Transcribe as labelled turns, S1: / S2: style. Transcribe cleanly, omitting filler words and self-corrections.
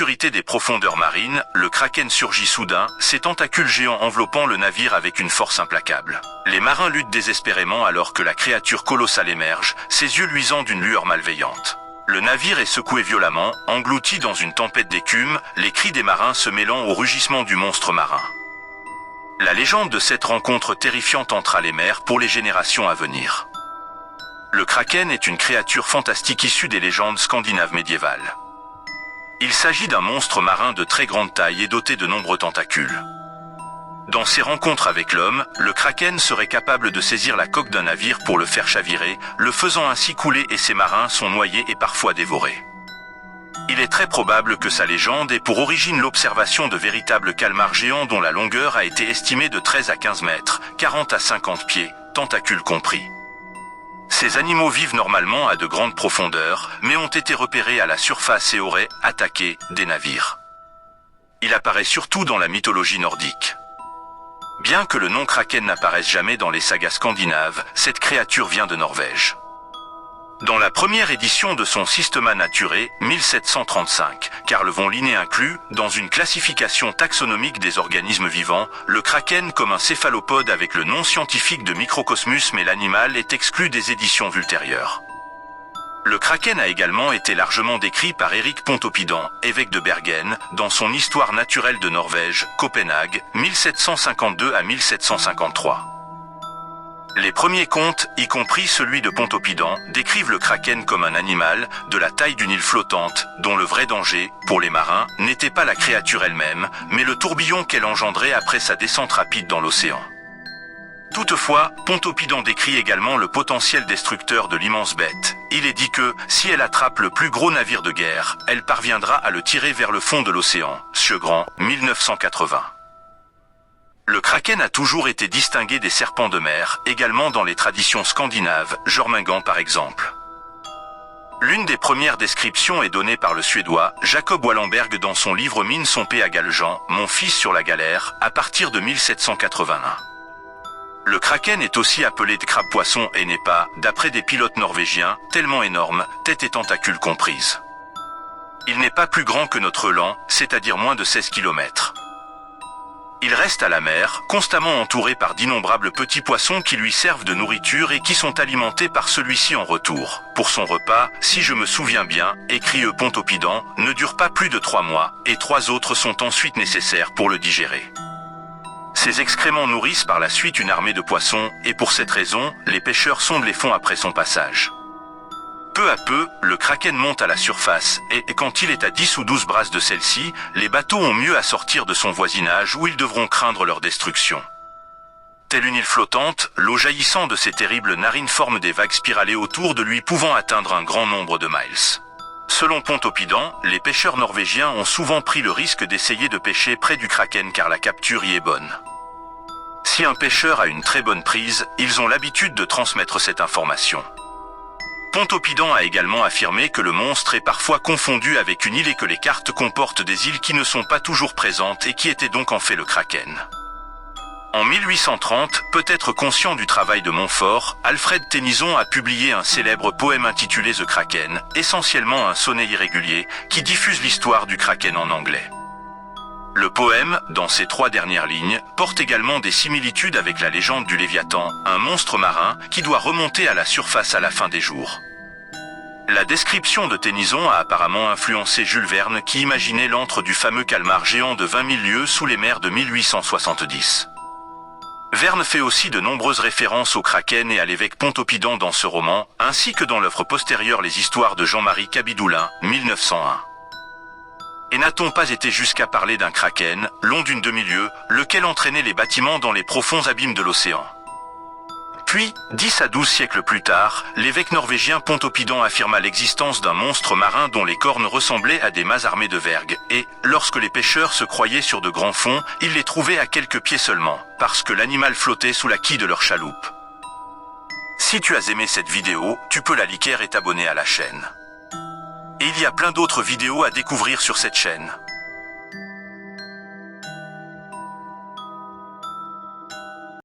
S1: l'obscurité des profondeurs marines, le kraken surgit soudain, ses tentacules géants enveloppant le navire avec une force implacable. Les marins luttent désespérément alors que la créature colossale émerge, ses yeux luisant d'une lueur malveillante. Le navire est secoué violemment, englouti dans une tempête d'écume, les cris des marins se mêlant au rugissement du monstre marin. La légende de cette rencontre terrifiante entra les mers pour les générations à venir. Le kraken est une créature fantastique issue des légendes scandinaves médiévales. Il s'agit d'un monstre marin de très grande taille et doté de nombreux tentacules. Dans ses rencontres avec l'homme, le kraken serait capable de saisir la coque d'un navire pour le faire chavirer, le faisant ainsi couler et ses marins sont noyés et parfois dévorés. Il est très probable que sa légende ait pour origine l'observation de véritables calmars géants dont la longueur a été estimée de 13 à 15 mètres, 40 à 50 pieds, tentacules compris. Ces animaux vivent normalement à de grandes profondeurs, mais ont été repérés à la surface et auraient attaqué des navires. Il apparaît surtout dans la mythologie nordique. Bien que le nom kraken n'apparaisse jamais dans les sagas scandinaves, cette créature vient de Norvège. Dans la première édition de son Systema Naturae, 1735, Carl von Linné inclut, dans une classification taxonomique des organismes vivants, le kraken comme un céphalopode avec le nom scientifique de Microcosmus, mais l'animal est exclu des éditions ultérieures. Le kraken a également été largement décrit par Éric Pontoppidan, évêque de Bergen, dans son Histoire naturelle de Norvège, Copenhague, 1752 à 1753. Les premiers contes, y compris celui de Pontoppidan, décrivent le kraken comme un animal, de la taille d'une île flottante, dont le vrai danger, pour les marins, n'était pas la créature elle-même, mais le tourbillon qu'elle engendrait après sa descente rapide dans l'océan. Toutefois, Pontoppidan décrit également le potentiel destructeur de l'immense bête. Il est dit que, si elle attrape le plus gros navire de guerre, elle parviendra à le tirer vers le fond de l'océan. Sjögran, 1980. Le kraken a toujours été distingué des serpents de mer, également dans les traditions scandinaves, Jormungand par exemple. L'une des premières descriptions est donnée par le Suédois Jacob Wallenberg dans son livre Mine son P. à Galjean, Mon fils sur la galère, à partir de 1781. Le kraken est aussi appelé de crabe-poisson et n'est pas, d'après des pilotes norvégiens, tellement énorme, tête et tentacules comprises. Il n'est pas plus grand que notre Lan, c'est-à-dire moins de 16 km. Il reste à la mer, constamment entouré par d'innombrables petits poissons qui lui servent de nourriture et qui sont alimentés par celui-ci en retour. Pour son repas, si je me souviens bien, écrit Pontoppidan, ne dure pas plus de 3 mois, et 3 autres sont ensuite nécessaires pour le digérer. Ces excréments nourrissent par la suite une armée de poissons, et pour cette raison, les pêcheurs sondent les fonds après son passage. Peu à peu, le kraken monte à la surface, et quand il est à 10 ou 12 brasses de celle-ci, les bateaux ont mieux à sortir de son voisinage où ils devront craindre leur destruction. Telle une île flottante, l'eau jaillissant de ses terribles narines forme des vagues spiralées autour de lui pouvant atteindre un grand nombre de miles. Selon Pontoppidan, les pêcheurs norvégiens ont souvent pris le risque d'essayer de pêcher près du kraken car la capture y est bonne. Si un pêcheur a une très bonne prise, ils ont l'habitude de transmettre cette information. Pontoppidan a également affirmé que le monstre est parfois confondu avec une île et que les cartes comportent des îles qui ne sont pas toujours présentes et qui étaient donc en fait le kraken. En 1830, peut-être conscient du travail de Montfort, Alfred Tennyson a publié un célèbre poème intitulé The Kraken, essentiellement un sonnet irrégulier, qui diffuse l'histoire du kraken en anglais. Le poème, dans ses 3 dernières lignes, porte également des similitudes avec la légende du Léviathan, un monstre marin qui doit remonter à la surface à la fin des jours. La description de Tennyson a apparemment influencé Jules Verne qui imaginait l'antre du fameux calmar géant de 20 000 lieues sous les mers de 1870. Verne fait aussi de nombreuses références au kraken et à l'évêque Pontoppidan dans ce roman, ainsi que dans l'œuvre postérieure Les histoires de Jean-Marie Cabidoulin, 1901. Et n'a-t-on pas été jusqu'à parler d'un kraken, long d'une demi-lieue, lequel entraînait les bâtiments dans les profonds abîmes de l'océan? Puis, 10 à 12 siècles plus tard, l'évêque norvégien Pontoppidan affirma l'existence d'un monstre marin dont les cornes ressemblaient à des mâts armés de vergues, et, lorsque les pêcheurs se croyaient sur de grands fonds, ils les trouvaient à quelques pieds seulement, parce que l'animal flottait sous la quille de leur chaloupe. Si tu as aimé cette vidéo, tu peux la liker et t'abonner à la chaîne. Et il y a plein d'autres vidéos à découvrir sur cette chaîne.